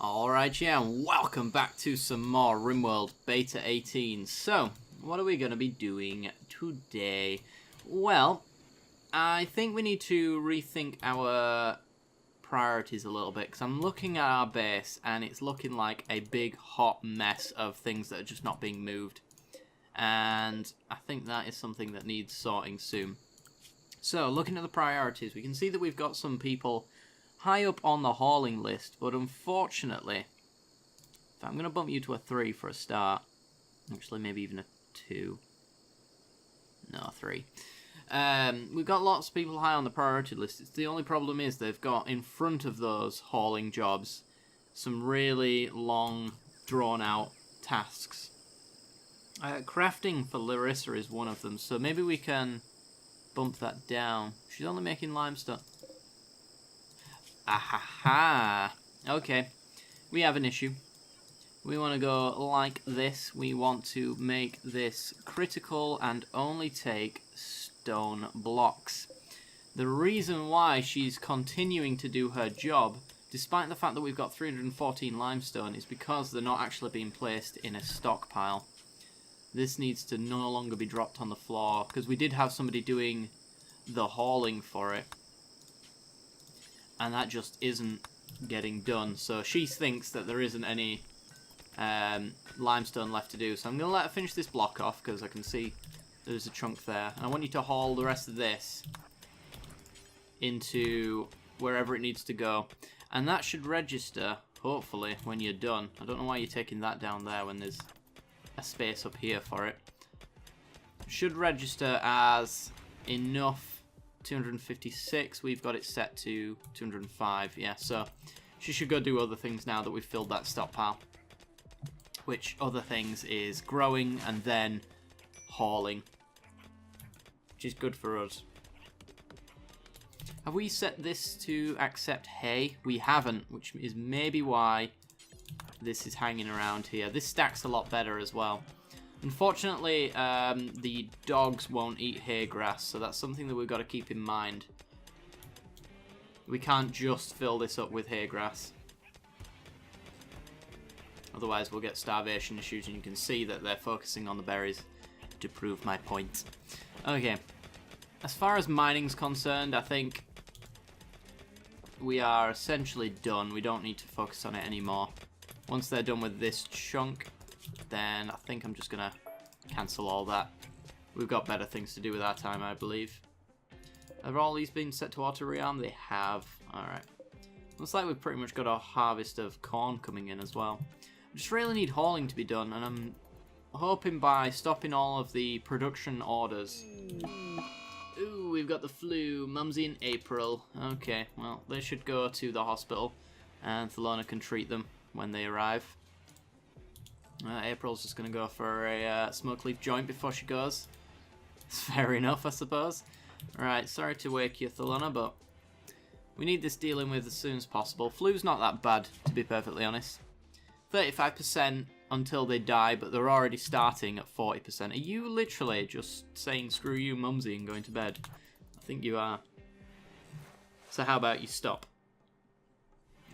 Alright, yeah, and welcome back to some more Rimworld Beta 18. So, what are we going to be doing today? Well, I think we need to rethink our priorities a little bit, because I'm looking at our base, and it's looking like a big, hot mess of things that are just not being moved. And I think that is something that needs sorting soon. So, looking at the priorities, we can see that we've got some people high up on the hauling list, but unfortunately, I'm going to bump you to a 3 for a start. Actually, maybe even a 2. No, 3. We've got lots of people high on the priority list. It's the only problem is they've got in front of those hauling jobs some really long, drawn-out tasks. Crafting for Larissa is one of them, so maybe we can bump that down. She's only making limestone. Ahaha. Okay. We have an issue. We want to go like this. We want to make this critical and only take stone blocks. The reason why she's continuing to do her job, despite the fact that we've got 314 limestone, is because they're not actually being placed in a stockpile. This needs to no longer be dropped on the floor, because we did have somebody doing the hauling for it. And that just isn't getting done. So she thinks that there isn't any limestone left to do. So I'm going to let her finish this block off, because I can see there's a chunk there. And I want you to haul the rest of this into wherever it needs to go. And that should register, hopefully, when you're done. I don't know why you're taking that down there when there's a space up here for it. Should register as enough. 256, we've got it set to 205, yeah, so she should go do other things now that we've filled that stockpile. Which other things is growing and then hauling, which is good for us. Have we set this to accept hay? We haven't, which is maybe why this is hanging around here. This stacks a lot better as well. Unfortunately, the dogs won't eat hay grass, so that's something that we've got to keep in mind. We can't just fill this up with hay grass. Otherwise, we'll get starvation issues, and you can see that they're focusing on the berries to prove my point. Okay. As far as mining's concerned, I think we are essentially done. We don't need to focus on it anymore. Once they're done with this chunk, then I think I'm just going to cancel all that. We've got better things to do with our time, I believe. Have all these been set to auto-rearm? They have. Alright. Looks like we've pretty much got a harvest of corn coming in as well. I just really need hauling to be done, and I'm hoping by stopping all of the production orders. Ooh, we've got the flu. Mumsy in April. Okay, well, they should go to the hospital, and Thelona can treat them when they arrive. April's just going to go for a smoke leaf joint before she goes. It's fair enough, I suppose. Right, sorry to wake you, Thelona, but we need this dealing with as soon as possible. Flu's not that bad, to be perfectly honest. 35% until they die, but they're already starting at 40%. Are you literally just saying screw you, Mumsy, and going to bed? I think you are. So how about you stop?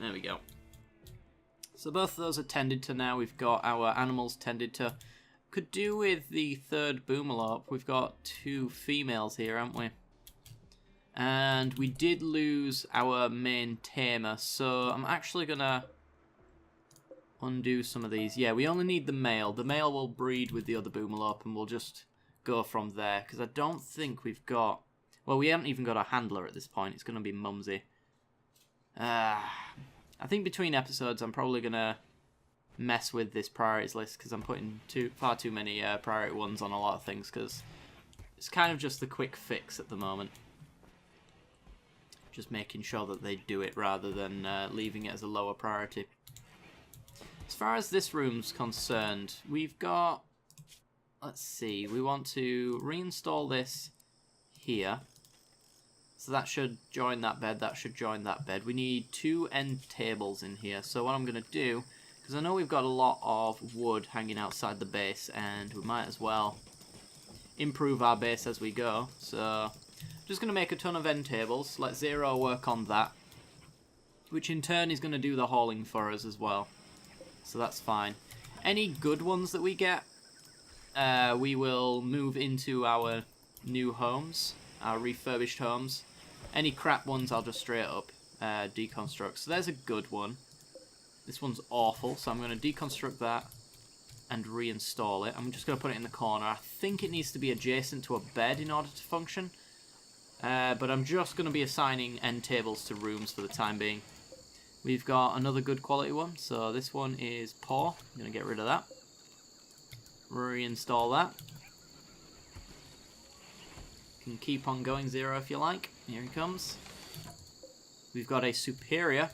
There we go. So both of those are tended to now. We've got our animals tended to. Could do with the third boomalop. We've got 2 females here, haven't we? And we did lose our main tamer, so I'm actually going to undo some of these. Yeah, we only need the male. The male will breed with the other boomalop, and we'll just go from there. Because I don't think we've got... Well, we haven't even got a handler at this point. It's going to be Mumsy. I think between episodes I'm probably going to mess with this priorities list, because I'm putting far too many priority ones on a lot of things, because it's kind of just the quick fix at the moment. Just making sure that they do it rather than leaving it as a lower priority. As far as this room's concerned, we've got... Let's see, we want to reinstall this here. So that should join that bed, that should join that bed. We need 2 end tables in here. So what I'm going to do, because I know we've got a lot of wood hanging outside the base, and we might as well improve our base as we go. So I'm just going to make a ton of end tables. Let Zero work on that. which in turn is going to do the hauling for us as well. So that's fine. Any good ones that we get, we will move into our new homes, our refurbished homes. Any crap ones I'll just straight up deconstruct. So there's a good one. This one's awful, so I'm going to deconstruct that and reinstall it. I'm just going to put it in the corner. I think it needs to be adjacent to a bed in order to function. But I'm just going to be assigning end tables to rooms for the time being. We've got another good quality one, so this one is poor. I'm going to get rid of that. Reinstall that. Can keep on going 0 if you like. Here he comes. We've got a superior.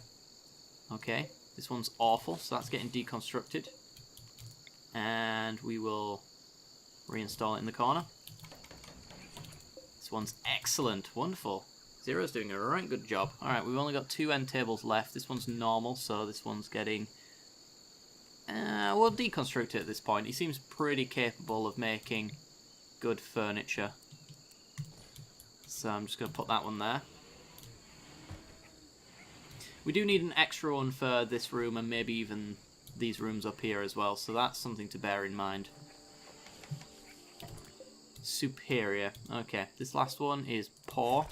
Okay, this one's awful, so that's getting deconstructed. And we will reinstall it in the corner. This one's excellent. Wonderful. 0's doing a right good job. Alright, we've only got 2 end tables left. This one's normal, so this one's getting... we'll deconstruct it at this point. He seems pretty capable of making good furniture. So I'm just going to put that one there. We do need an extra one for this room and maybe even these rooms up here as well, so that's something to bear in mind. Superior. Okay, this last one is poor.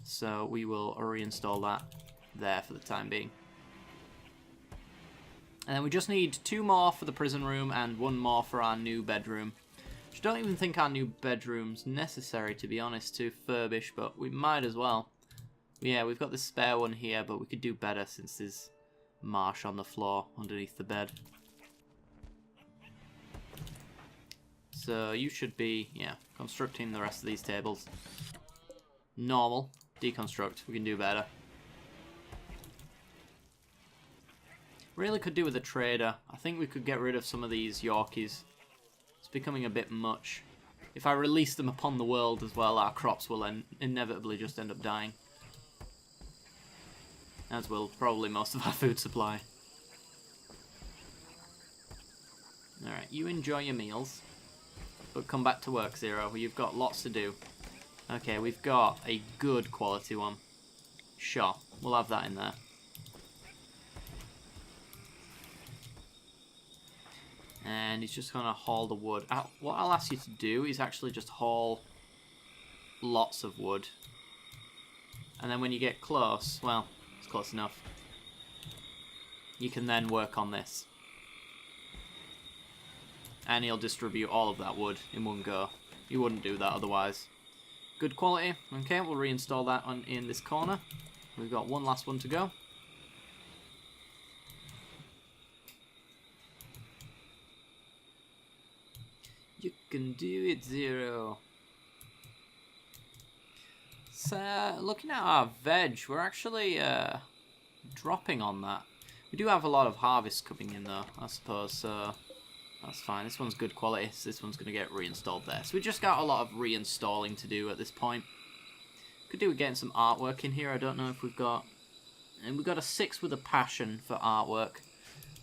So we will reinstall that there for the time being. And then we just need 2 more for the prison room and 1 more for our new bedroom. Which I don't even think our new bedroom's necessary, to be honest, to furbish, but we might as well. Yeah, we've got the spare one here, but we could do better since there's marsh on the floor underneath the bed. So you should be, yeah, constructing the rest of these tables. Normal. Deconstruct. We can do better. Really could do with a trader. I think we could get rid of some of these Yorkies. It's becoming a bit much. If I release them upon the world as well, our crops will inevitably just end up dying. As will probably most of our food supply. Alright, you enjoy your meals. But come back to work, 0. You've got lots to do. Okay, we've got a good quality one. Sure, we'll have that in there. And he's just going to haul the wood. What I'll ask you to do is actually just haul lots of wood. And then when you get close, well, it's close enough. You can then work on this. And he'll distribute all of that wood in one go. You wouldn't do that otherwise. Good quality. Okay, we'll reinstall that in this corner. We've got one last one to go. You can do it, 0. So, looking at our veg, we're actually dropping on that. We do have a lot of harvest coming in though, I suppose, so that's fine. This one's good quality, so this one's going to get reinstalled there. So we just got a lot of reinstalling to do at this point. Could do with getting some artwork in here. I don't know if we've got... And we've got a 6 with a passion for artwork.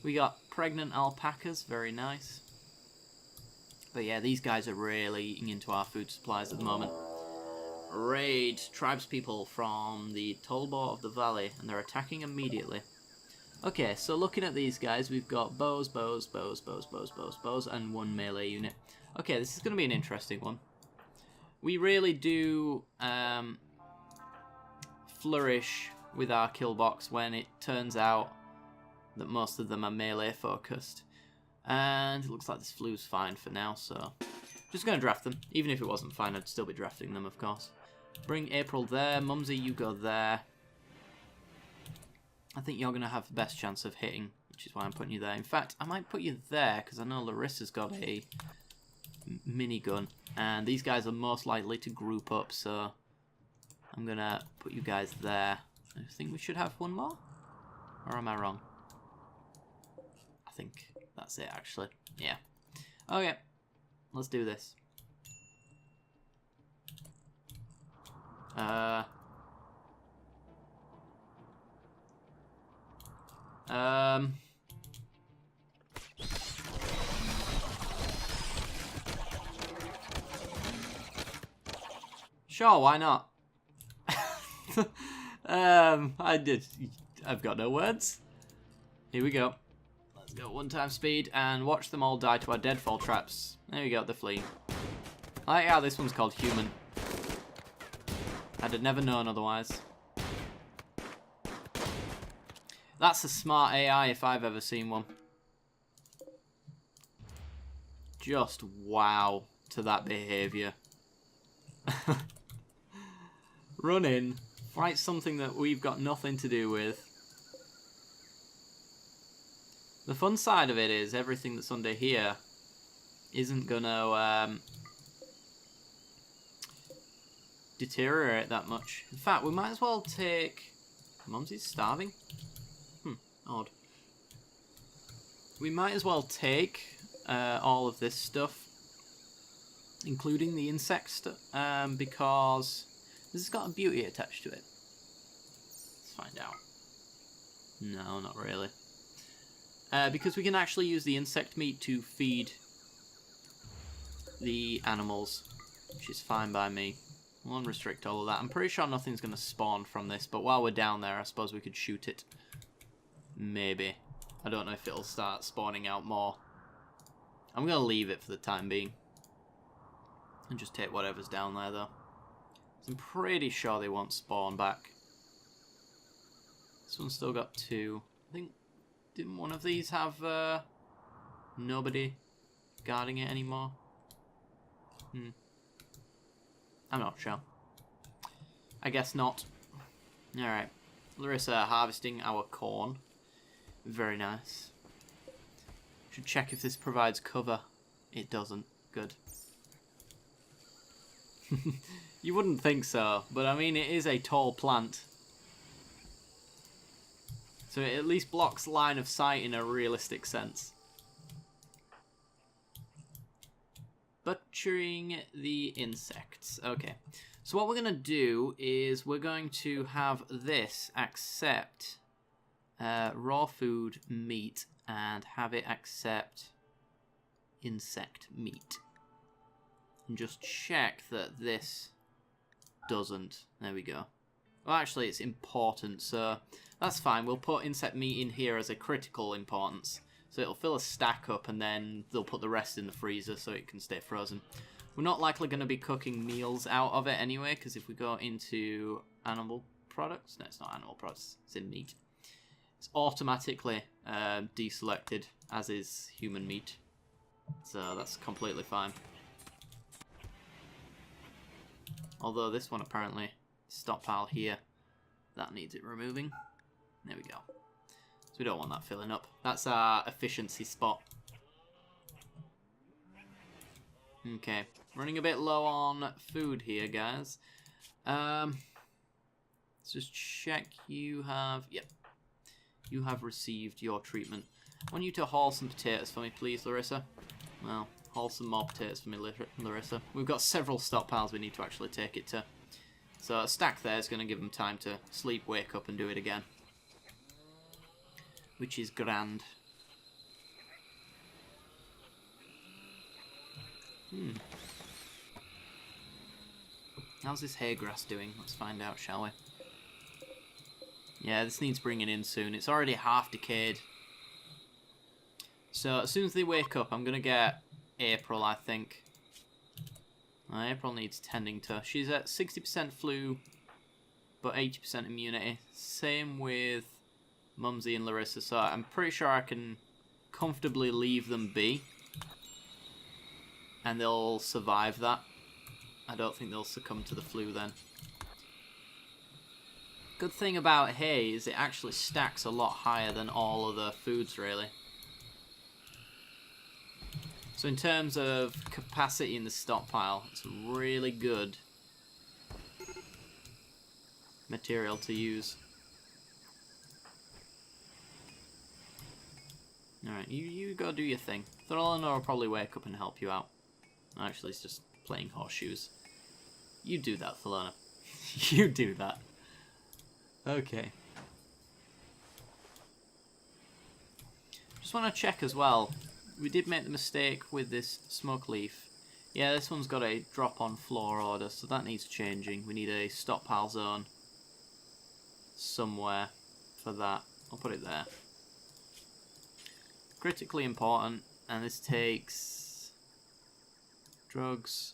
We got pregnant alpacas, very nice. But yeah, these guys are really eating into our food supplies at the moment. Raid tribespeople from the Tolbor of the Valley, and they're attacking immediately. Okay, so looking at these guys, we've got bows, and 1 melee unit. Okay, this is going to be an interesting one. We really do flourish with our kill box when it turns out that most of them are melee focused. And it looks like this flu's fine for now, so just going to draft them. Even if it wasn't fine, I'd still be drafting them, of course. Bring April there. Mumsy, you go there. I think you're going to have the best chance of hitting, which is why I'm putting you there. In fact, I might put you there, because I know Larissa's got a minigun. And these guys are most likely to group up, so I'm going to put you guys there. I think we should have 1 more? Or am I wrong? I think that's it, actually. Yeah. Okay. Let's do this. Sure, why not? I've got no words. Here we go. Let's go 1 time speed and watch them all die to our deadfall traps. There we go, they're fleeing. I like how this one's called human. I'd have never known otherwise. That's a smart AI if I've ever seen one. Just wow to that behaviour. Run in, fight something that we've got nothing to do with. The fun side of it is everything that's under here isn't gonna deteriorate that much. In fact, we might as well take... Mumsy's starving? Odd. We might as well take all of this stuff, including the insect stuff, because this has got a beauty attached to it. Let's find out. No, not really. Because we can actually use the insect meat to feed the animals, which is fine by me. We'll unrestrict all of that. I'm pretty sure nothing's going to spawn from this, but while we're down there, I suppose we could shoot it. Maybe. I don't know if it'll start spawning out more. I'm going to leave it for the time being. And just take whatever's down there, though. I'm pretty sure they won't spawn back. This one's still got 2. I think... Didn't one of these have nobody guarding it anymore? I'm not sure. I guess not. Alright. Larissa harvesting our corn. Very nice. Should check if this provides cover. It doesn't. Good. You wouldn't think so, but I mean it is a tall plant. So it at least blocks line of sight in a realistic sense. Butchering the insects. Okay. So what we're going to do is we're going to have this accept raw food meat and have it accept insect meat. And just check that this doesn't. There we go. Well, actually, it's important, so that's fine. We'll put insect meat in here as a critical importance. So it'll fill a stack up, and then they'll put the rest in the freezer so it can stay frozen. We're not likely going to be cooking meals out of it anyway, because if we go into animal products... No, it's not animal products. It's in meat. It's automatically deselected, as is human meat. So that's completely fine. Although this one apparently... stockpile here, that needs it removing. There we go. So we don't want that filling up. That's our efficiency spot. Okay, running a bit low on food here, guys. Let's just check you have... Yep. You have received your treatment. I want you to haul some potatoes for me, please, Larissa. Well, haul some more potatoes for me, Larissa. We've got several stockpiles we need to actually take it to. So a stack there is going to give them time to sleep, wake up, and do it again. Which is grand. How's this hay grass doing? Let's find out, shall we? Yeah, this needs bringing in soon. It's already half decayed. So as soon as they wake up, I'm going to get April, I think. April needs tending to. She's at 60% flu, but 80% immunity. Same with Mumsy and Larissa, so I'm pretty sure I can comfortably leave them be. And they'll survive that. I don't think they'll succumb to the flu then. Good thing about hay is it actually stacks a lot higher than all other foods, really. So in terms of capacity in the stockpile, it's really good material to use. Alright, you go do your thing. Thrallina will probably wake up and help you out. Actually, it's just playing horseshoes. You do that, Thrallina. You do that. Okay. Just want to check as well. We did make the mistake with this smoke leaf. Yeah, this one's got a drop on floor order, so that needs changing. We need a stockpile zone. somewhere for that. I'll put it there. Critically important, and this takes drugs,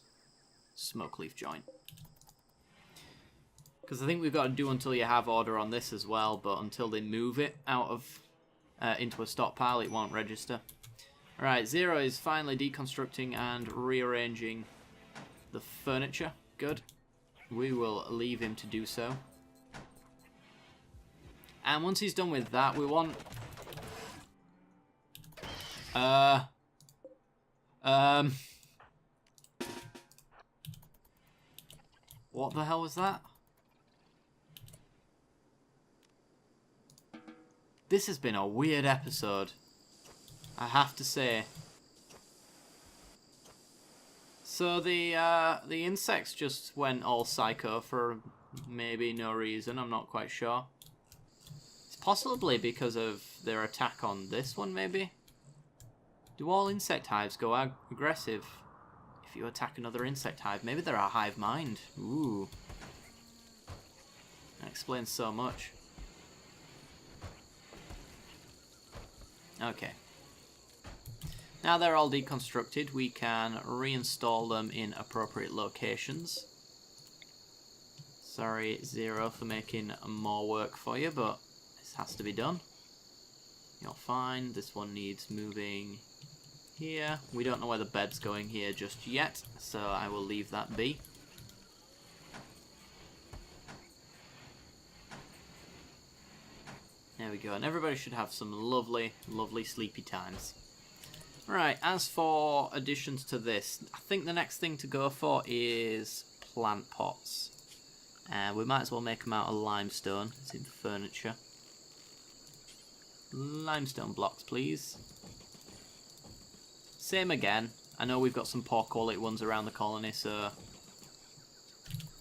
smoke leaf joint. Because I think we've got to do until you have order on this as well, but until they move it out of into a stockpile, it won't register. Alright, Zero is finally deconstructing and rearranging the furniture. Good. We will leave him to do so. And once he's done with that, we want... What the hell was that? This has been a weird episode, I have to say. So the insects just went all psycho for maybe no reason, I'm not quite sure. It's possibly because of their attack on this one, maybe? Do all insect hives go aggressive if you attack another insect hive? Maybe they're a hive mind. Ooh. That explains so much. Okay. Now they're all deconstructed, we can reinstall them in appropriate locations. Sorry, Zero, for making more work for you, but this has to be done. You're fine. This one needs moving here. We don't know where the bed's going here just yet, so I will leave that be. There we go, and everybody should have some lovely, lovely sleepy times. Right, as for additions to this, I think the next thing to go for is plant pots. We might as well make them out of limestone. It's in furniture. Limestone blocks, please. Same again. I know we've got some poor quality ones around the colony, so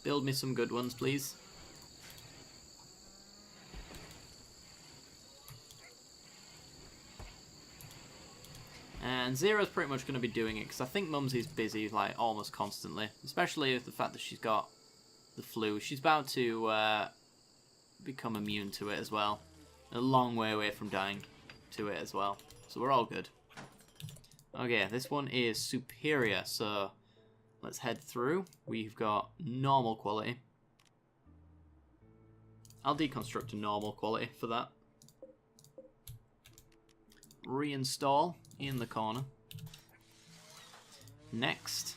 build me some good ones, please. And Zero's pretty much going to be doing it, because I think Mumsy's busy, like, almost constantly. Especially with the fact that she's got the flu. She's about to become immune to it as well. A long way away from dying to it as well. So we're all good. Okay, this one is superior, so let's head through. We've got normal quality. I'll deconstruct a normal quality for that. Reinstall in the corner. Next,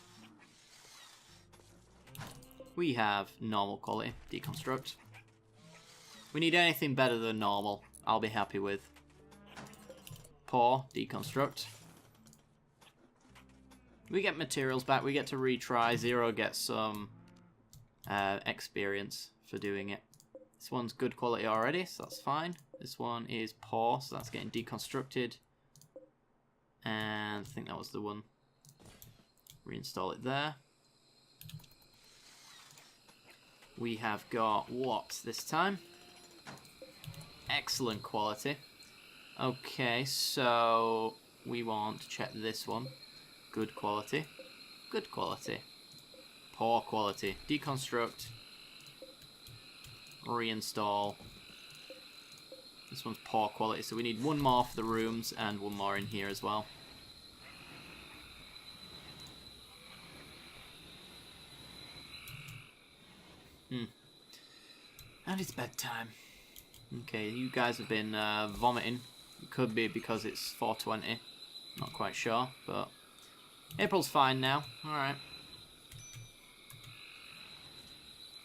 we have normal quality. Deconstruct. We need anything better than normal. I'll be happy with. Poor. Deconstruct. We get materials back. We get to retry. Zero gets some experience for doing it. This one's good quality already, so that's fine. This one is poor, so that's getting deconstructed. And I think that was the one. Reinstall it there. We have got what this time? Excellent quality. Okay, so we want to check this one. Good quality. Good quality. Poor quality. Deconstruct. Reinstall. This one's poor quality, so we need one more for the rooms and one more in here as well. And it's bedtime. Okay, you guys have been vomiting. It could be because it's 4:20. Not quite sure, but April's fine now. Alright.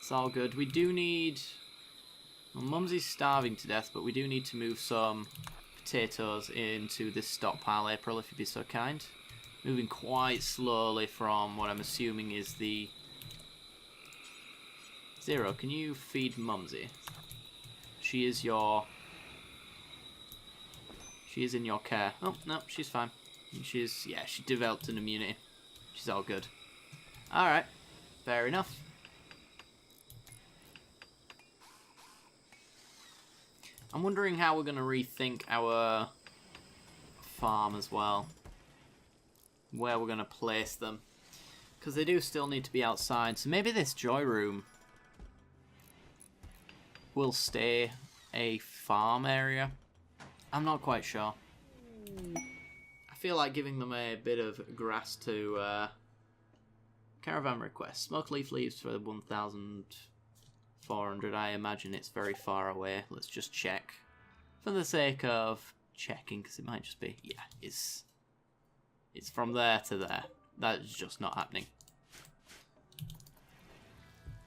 It's all good. We do need... Well, Mumsy's starving to death, but we do need to move some potatoes into this stockpile, April, if you'd be so kind. Moving quite slowly from what I'm assuming is the... Zero, can you feed Mumsy? She is your... She is in your care. Oh, no, she's fine. She's... Yeah, she developed an immunity. She's all good. Alright. Fair enough. I'm wondering how we're going to rethink our farm as well. Where we're going to place them. Because they do still need to be outside. So maybe this joy room will stay a farm area. I'm not quite sure. I feel like giving them a bit of grass to caravan request. Smoke leaf leaves for 1,400. I imagine it's very far away. Let's just check. For the sake of checking, because it might just be, yeah, it's from there to there. That's just not happening.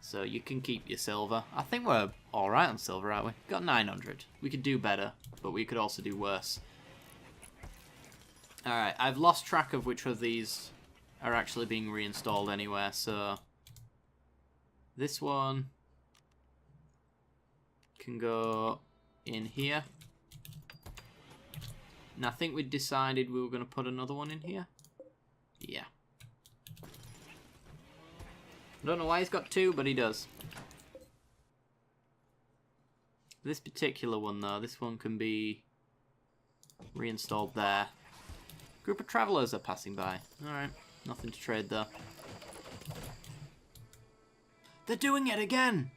So you can keep your silver. I think we're alright on silver, aren't we? Got 900. We could do better, but we could also do worse. Alright, I've lost track of which of these are actually being reinstalled anywhere, so this one can go in here. And I think we decided we were going to put another one in here. Yeah. I don't know why he's got two, but he does. This particular one, though, this one can be reinstalled there. Group of travellers are passing by. Alright, nothing to trade, though. They're doing it again!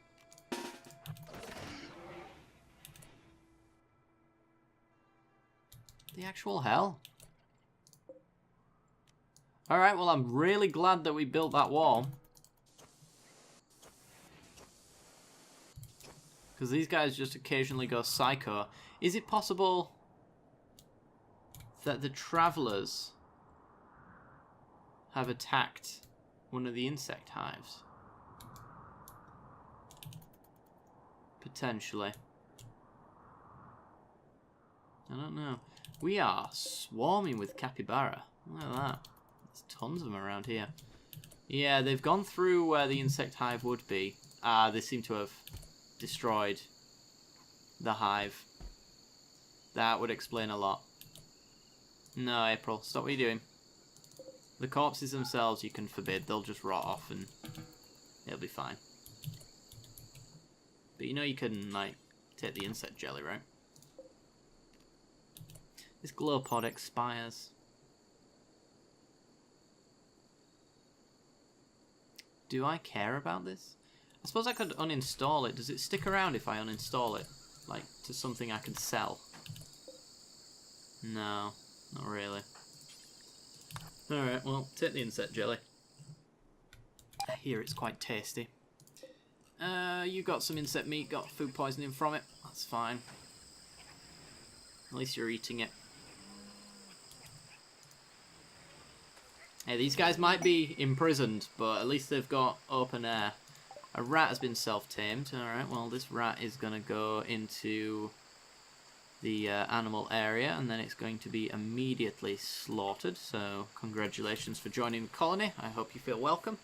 The actual hell? Alright, well, I'm really glad that we built that wall. Because these guys just occasionally go psycho. Is it possible that the travellers have attacked one of the insect hives? Potentially. I don't know. We are swarming with capybara. Look at that. There's tons of them around here. Yeah, they've gone through where the insect hive would be. They seem to have destroyed the hive. That would explain a lot. No, April, stop what you're doing. The corpses themselves you can forbid. They'll just rot off and it'll be fine. But you know you can, like, take the insect jelly, right? This glow pod expires. Do I care about this? I suppose I could uninstall it. Does it stick around if I uninstall it? Like, to something I can sell? No, not really. Alright, well, take the insect jelly. I hear it's quite tasty. You got some insect meat, got food poisoning from it. That's fine. At least you're eating it. Hey, these guys might be imprisoned, but at least they've got open air. A rat has been self-tamed. Alright, well, this rat is going to go into the animal area, and then it's going to be immediately slaughtered. So, congratulations for joining the colony. I hope you feel welcome.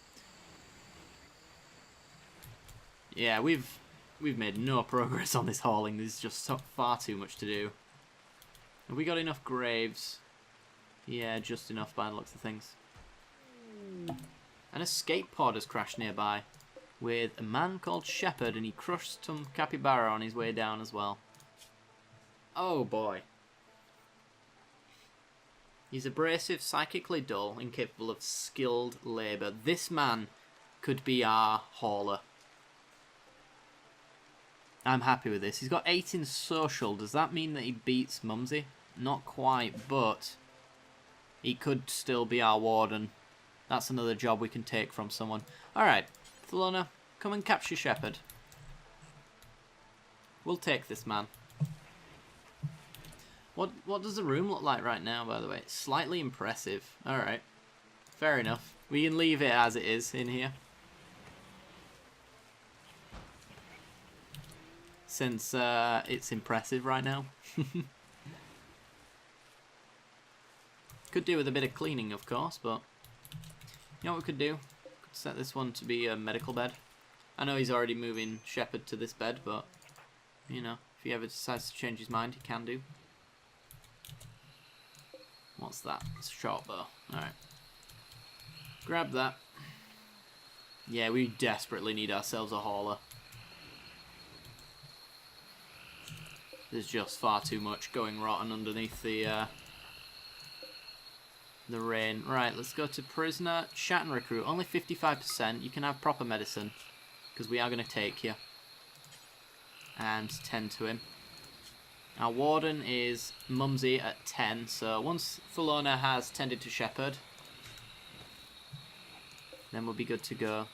Yeah, we've made no progress on this hauling. There's just far too much to do. Have we got enough graves? Yeah, just enough by the looks of things. An escape pod has crashed nearby with a man called Shepherd, and he crushed some capybara on his way down as well. Oh boy. He's abrasive, psychically dull, incapable of skilled labour. This man could be our hauler. I'm happy with this. He's got 8 in social. Does that mean that he beats Mumsy? Not quite, but he could still be our warden. That's another job we can take from someone. Alright, Thelona, come and capture Shepherd. We'll take this man. What does the room look like right now, by the way? It's slightly impressive. Alright, fair enough. We can leave it as it is in here. Since it's impressive right now. Could do with a bit of cleaning, of course, but you know what we could do? Could set this one to be a medical bed. I know he's already moving Shepherd to this bed, but you know, if he ever decides to change his mind, he can do. What's that? It's a short bow. Alright. Grab that. Yeah, we desperately need ourselves a hauler. There's just far too much going rotten underneath the rain. Right, let's go to prisoner, chat and recruit. Only 55%. You can have proper medicine, because we are going to take you. and tend to him. Our Warden is Mumsy at 10, so once Fulona has tended to Shepherd, then we'll be good to go.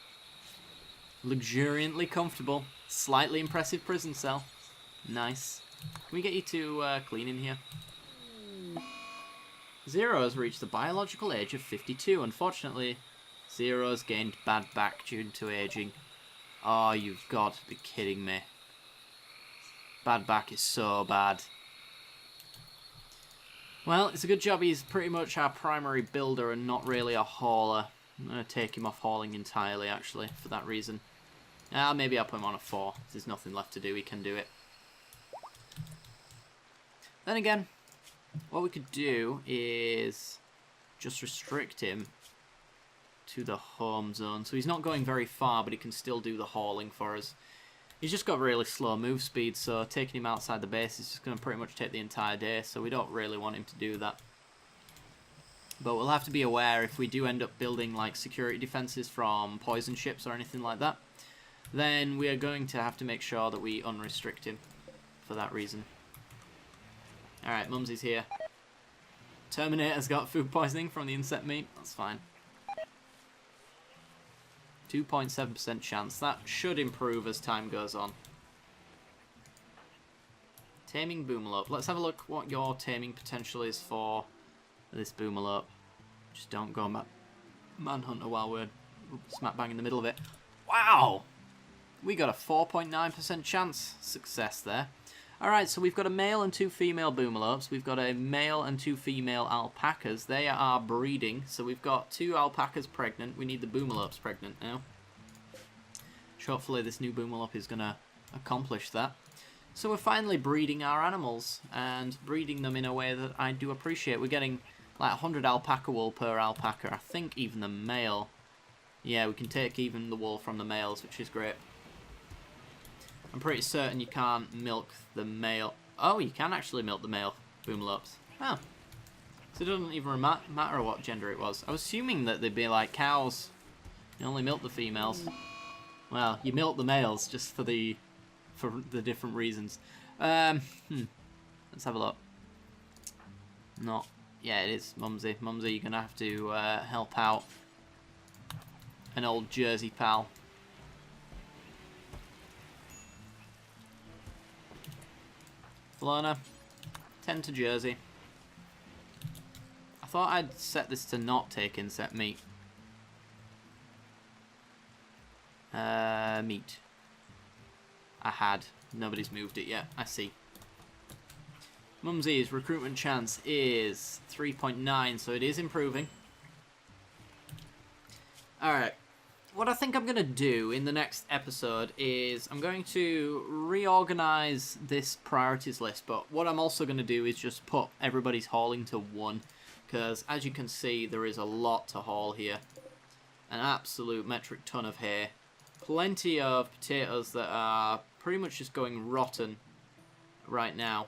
Luxuriantly comfortable, slightly impressive prison cell. Nice. Can we get you to clean in here? Zero has reached the biological age of 52. Unfortunately, Zero's gained bad back due to aging. Oh, you've got to be kidding me. Bad back is so bad. Well, it's a good job he's pretty much our primary builder and not really a hauler. I'm going to take him off hauling entirely, actually, for that reason. Maybe I'll put him on a 4. There's nothing left to do, he can do it. Then again, what we could do is just restrict him to the home zone. So he's not going very far, but he can still do the hauling for us. He's just got really slow move speed, so taking him outside the base is just going to pretty much take the entire day, so we don't really want him to do that. But we'll have to be aware if we do end up building like security defenses from poison ships or anything like that, then we are going to have to make sure that we unrestrict him for that reason. Alright, Mumsy's here. Terminator's got food poisoning from the insect meat, that's fine. 2.7% chance. That should improve as time goes on. Taming Boomerlope. Let's have a look what your taming potential is for this Boomerlope. Just don't go Manhunter while we're smack bang in the middle of it. Wow! We got a 4.9% chance success there. Alright, so we've got a male and 2 female Boomerlopes. We've got a male and 2 female alpacas. They are breeding. So we've got 2 alpacas pregnant. We need the Boomerlopes pregnant now. Hopefully this new Boomerlope is going to accomplish that. So we're finally breeding our animals. And breeding them in a way that I do appreciate. We're getting like 100 alpaca wool per alpaca. I think even the male. Yeah, we can take even the wool from the males, which is great. I'm pretty certain you can't milk the male. Oh, you can actually milk the male Boomerlopes. Oh. So it doesn't even matter what gender it was. I was assuming that they'd be like cows. You only milk the females. Well, you milk the males just for the different reasons. Let's have a look. Not. Yeah, it is Mumsy. Mumsy, you're going to have to help out an old Jersey pal. Flona, 10 to Jersey. I thought I'd set this to not take insect meat. Meat. I had. Nobody's moved it yet. I see. Mumsy's recruitment chance is 3.9, so it is improving. Alright. What I think I'm going to do in the next episode is I'm going to reorganize this priorities list, but what I'm also going to do is just put everybody's hauling to 1, because as you can see there is a lot to haul here. An absolute metric ton of hay. Plenty of potatoes that are pretty much just going rotten right now,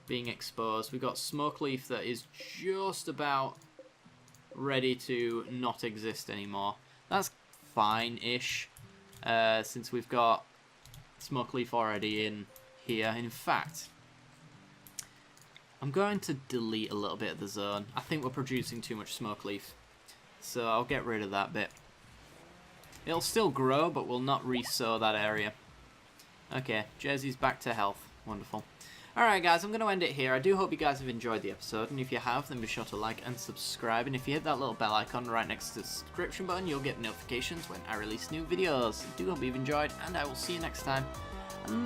being exposed. We've got smoke leaf that is just about ready to not exist anymore. That's fine-ish, since we've got smoke leaf already in here. In fact, I'm going to delete a little bit of the zone. I think we're producing too much smoke leaf, so I'll get rid of that bit. It'll still grow, but we'll not re-sow that area. Okay, Jersey's back to health. Wonderful. Alright guys, I'm going to end it here. I do hope you guys have enjoyed the episode, and if you have, then be sure to like and subscribe, and if you hit that little bell icon right next to the subscription button, you'll get notifications when I release new videos. I do hope you've enjoyed, and I will see you next time.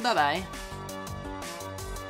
Bye bye.